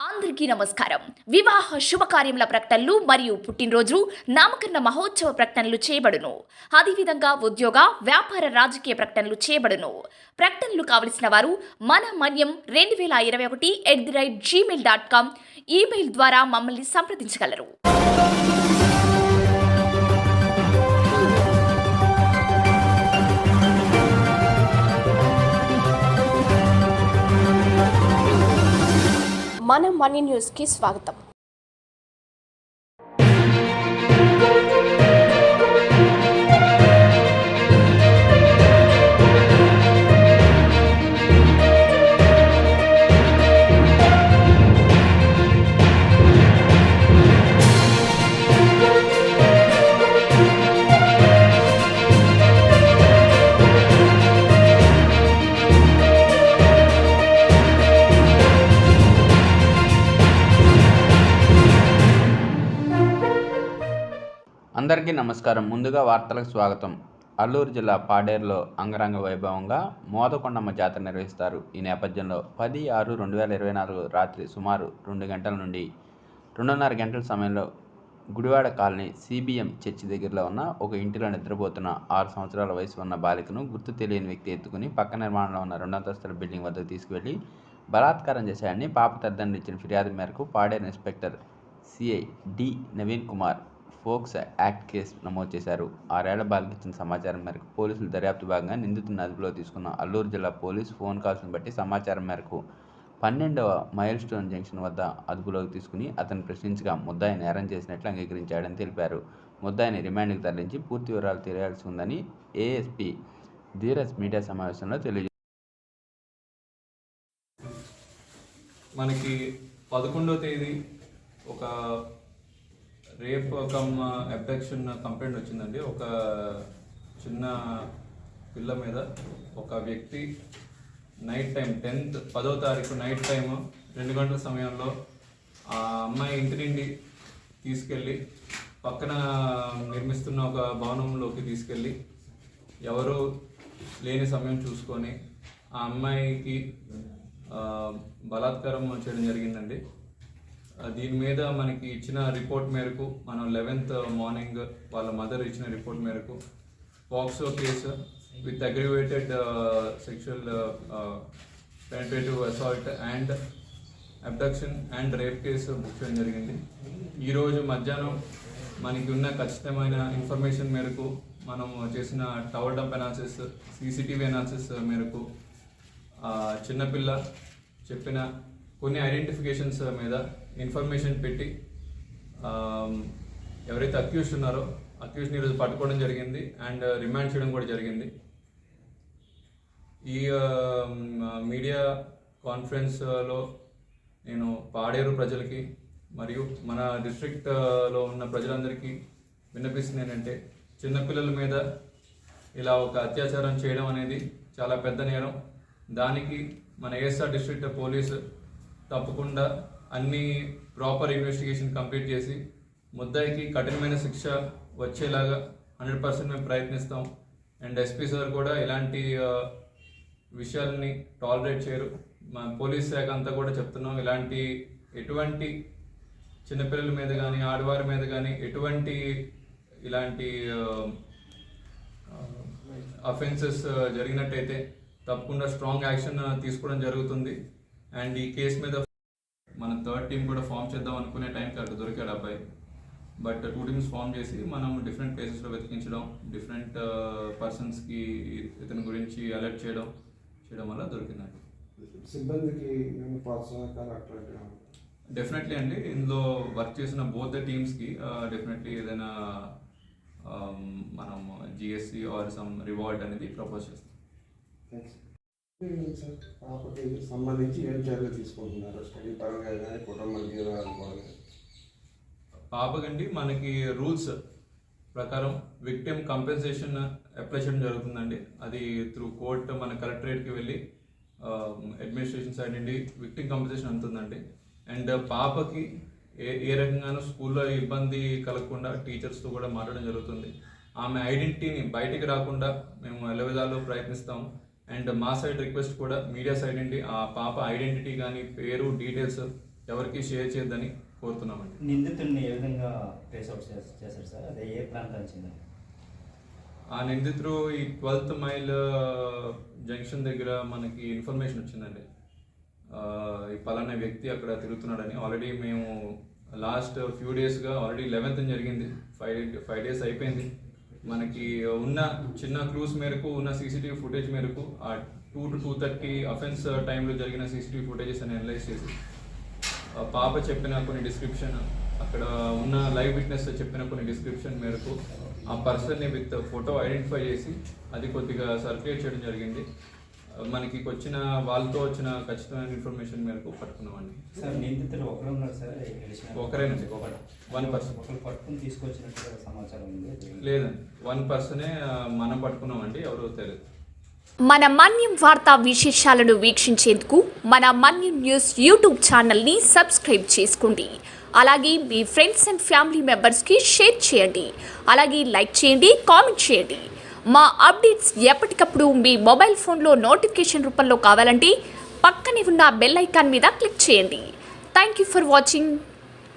అందరికీ నమస్కారం. వివాహ శుభకార్యముల ప్రకటనలు మరియు పుట్టినరోజు నామకరణ మహోత్సవ ప్రకటనలు చేయబడును. అదేవిధంగా ఉద్యోగ వ్యాపార రాజకీయ ప్రకటనలు చేయబడును. ప్రకటనలు కావలసిన వారు మన మన్యం 2021@gmail.com ఈమెయిల్ ద్వారా మమ్మల్ని సంప్రదించగలరు. మన మనీ న్యూస్కి స్వాగతం. అందరికీ నమస్కారం. ముందుగా వార్తలకు స్వాగతం. అల్లూరు జిల్లా పాడేరులో అంగరంగ వైభవంగా మోదకొండమ్మ జాతర నిర్వహిస్తారు. ఈ నేపథ్యంలో 10/6/2024 రాత్రి సుమారు 2 గంటల నుండి 2:30 గంటల సమయంలో గుడివాడ కాలనీ CBM చర్చి దగ్గరలో ఉన్న ఒక ఇంటిలో నిద్రపోతున్న 6 సంవత్సరాల వయసు ఉన్న బాలికను గుర్తు తెలియని వ్యక్తి ఎత్తుకుని పక్క నిర్మాణంలో ఉన్న 2 అంతస్తుల బిల్డింగ్ వద్దకు తీసుకువెళ్లి బలాత్కారం చేశాడని పాప తల్లిదండ్రులు ఇచ్చిన ఫిర్యాదు మేరకు Paderu inspector CI D Naveen Kumar POCSO act case నమోదు చేశారు. 6 ఏళ్ల బాలిక ఇచ్చిన సమాచారం మేరకు పోలీసులు దర్యాప్తు భాగంగా నిందితుడిని అదుపులో తీసుకున్న అల్లూరు జిల్లా పోలీసు ఫోన్ కాల్స్ను బట్టి సమాచారం మేరకు 12వ మైల్ స్టోన్ జంక్షన్ వద్ద అదుపులోకి తీసుకుని అతను ప్రశ్నించగా ముద్దాయి నేరం చేసినట్లు అంగీకరించాడని తెలిపారు. ముద్దాయిని రిమాండ్కి తరలించి పూర్తి వివరాలు తెలియాల్సి ఉందని ASP ధీరజ్ మీడియా సమావేశంలో తెలియజేశారు. మనకి 11వ తేదీ ఒక రేప్ కమ్ అబ్డక్షన్ కంప్లైంట్ వచ్చిందండి. ఒక చిన్న పిల్ల మీద ఒక వ్యక్తి నైట్ టైం 10వ తారీఖు నైట్ టైం 2 గంటల సమయంలో ఆ అమ్మాయి ఇంటి నుండి తీసుకెళ్ళి పక్కన నిర్మిస్తున్న ఒక భవనంలోకి తీసుకెళ్ళి ఎవరు లేని సమయం చూసుకొని ఆ అమ్మాయికి బలాత్కారం చేయడం జరిగిందండి. దీని మీద మనకి ఇచ్చిన రిపోర్ట్ మేరకు మనం 11th మార్నింగ్ వాళ్ళ మదర్ ఇచ్చిన రిపోర్ట్ మేరకు POCSO case with aggravated sexual penetrative assault and abduction and rape case book చేయడం జరిగింది. ఈరోజు మధ్యాహ్నం మనకి ఉన్న ఖచ్చితమైన ఇన్ఫర్మేషన్ మేరకు మనం చేసిన tower dump analysis, CCTV analysis మేరకు చిన్నపిల్ల చెప్పిన కొన్ని ఐడెంటిఫికేషన్స్ మీద ఇన్ఫర్మేషన్ పెట్టి ఎవరైతే అక్యూజ్డ్ ఉన్నారో అక్యూజ్ని ఈరోజు పట్టుకోవడం జరిగింది అండ్ రిమాండ్ చేయడం కూడా జరిగింది. ఈ మీడియా కాన్ఫరెన్స్లో నేను పాడేరు ప్రజలకి మరియు మన డిస్ట్రిక్ట్లో ఉన్న ప్రజలందరికీ విన్నపిస్తుంది ఏంటంటే, చిన్నపిల్లల మీద ఇలా ఒక అత్యాచారం చేయడం అనేది చాలా పెద్ద నేరం. దానికి మన ASR డిస్ట్రిక్ట్ పోలీసు తప్పకుండా అన్ని ప్రాపర్ ఇన్వెస్టిగేషన్ కంప్లీట్ చేసి ముద్దాయికి కఠినమైన శిక్ష వచ్చేలాగా 100% మేము ప్రయత్నిస్తాం. అండ్ SP సార్ కూడా ఇలాంటి విషయాలని టాలరేట్ చేయరు. మా పోలీస్ శాఖ అంతా కూడా చెప్తున్నాం, ఎటువంటి చిన్నపిల్లల మీద కానీ ఆడవారి మీద కానీ ఎటువంటి ఇలాంటి అఫెన్సెస్ జరిగినట్టయితే తప్పకుండా స్ట్రాంగ్ యాక్షన్ తీసుకోవడం జరుగుతుంది. అండ్ ఈ కేసు మీద మన 3rd టీం కూడా ఫామ్ చేద్దాం అనుకునే టైంకి అక్కడ దొరికాడు అబ్బాయి. బట్ 2 టీమ్స్ ఫామ్ చేసి మనం డిఫరెంట్ ప్లేసెస్లో వెతికించడం, డిఫరెంట్ పర్సన్స్కి ఇతని గురించి అలర్ట్ చేయడం వల్ల దొరికిందండి. సిబ్బందికి డెఫినెట్లీ అండి, ఇందులో వర్క్ చేసిన బోత్ ద టీమ్స్కి డెఫినెట్లీ ఏదైనా మనం GSC ఆర్ సమ్ రివార్డ్ అనేది ప్రపోజ్ చేస్తాం. పాపకి సంబంధించి ఏం చర్యలు తీసుకుంటున్నారు? స్టడీ పరంగా కానీ కుటుంబానికి పాపకండి మనకి రూల్స్ ప్రకారం విక్టిమ్ కంపెన్సేషన్ అప్లై చేయడం జరుగుతుందండి. అది త్రూ కోర్ట్ మన కలెక్టరేట్కి వెళ్ళి అడ్మినిస్ట్రేషన్ సైడ్ నుండి విక్టిమ్ కంపెన్సేషన్ అందుతుందండి. అండ్ పాపకి ఏ రకంగానూ స్కూల్లో ఇబ్బంది కలగకుండా టీచర్స్తో కూడా మాట్లాడడం జరుగుతుంది. ఆమె ఐడెంటిటీని బయటికి రాకుండా మేము ఎలా విధాలు ప్రయత్నిస్తాం. అండ్ మా సైడ్ రిక్వెస్ట్ కూడా మీడియా సైడ్ నుండి ఆ పాప ఐడెంటిటీ కానీ పేరు డీటెయిల్స్ ఎవరికి షేర్ చేయొద్దని కోరుతున్నామండి. నిందితుడిని ఏ విధంగా ట్రేస్ అవుట్ చేశారు సార్? అదే ఏ ప్రాంతానికి చెందిన? ఆ నిందితుడు ఈ 12th మైల్ జంక్షన్ దగ్గర మనకి ఇన్ఫర్మేషన్ వచ్చిందండి. ఈ పలానా వ్యక్తి అక్కడ తిరుగుతున్నాడని. ఆల్రెడీ మేము లాస్ట్ ఫ్యూ డేస్గా ఆల్రెడీ 11th జరిగింది, 5 days అయిపోయింది. మనకి ఉన్న చిన్న క్లూస్ మేరకు, ఉన్న సీసీటీవీ ఫుటేజ్ మేరకు ఆ 2 to 2:30 అఫెన్స్ టైంలో జరిగిన సీసీటీవీ ఫుటేజెస్ అని అనలైజ్ చేసి పాప చెప్పిన కొన్ని డిస్క్రిప్షన్, అక్కడ ఉన్న లైవ్ విట్నెస్ చెప్పిన కొన్ని డిస్క్రిప్షన్ మేరకు ఆ పర్సన్ని విత్ ఫోటో ఐడెంటిఫై చేసి అది కొద్దిగా సర్క్యులేట్ చేయడం జరిగింది. మనకి వచ్చిన వాళ్ళతో వచ్చిన ఖచ్చితమైన ఇన్ఫర్మేషన్ మేరకు పట్టుకున్నామండి. సార్ నిందితుడు ఒకరు ఉన్నారు సార్? ఒకరేనండి, 1 person. ఒకరు పట్టుకుని తీసుకొచ్చినట్టుగా సమాచారం ఉంది. లేదండి, 1 personే మనం పట్టుకున్నామండి, ఎవరో తెలియదు. మన మన్యం వార్తా విశేషాలను వీక్షించేందుకు మన మన్యం న్యూస్ యూట్యూబ్ ఛానల్ని సబ్స్క్రైబ్ చేసుకోండి. అలాగే మీ ఫ్రెండ్స్ అండ్ ఫ్యామిలీ మెంబర్స్కి షేర్ చేయండి. అలాగే లైక్ చేయండి, కామెంట్ చేయండి. మా అప్డేట్స్ ఎప్పటికప్పుడు మీ మొబైల్ ఫోన్లో నోటిఫికేషన్ రూపంలో కావాలంటే పక్కనే ఉన్న బెల్ ఐకాన్ మీద క్లిక్ చేయండి. Thank you for watching.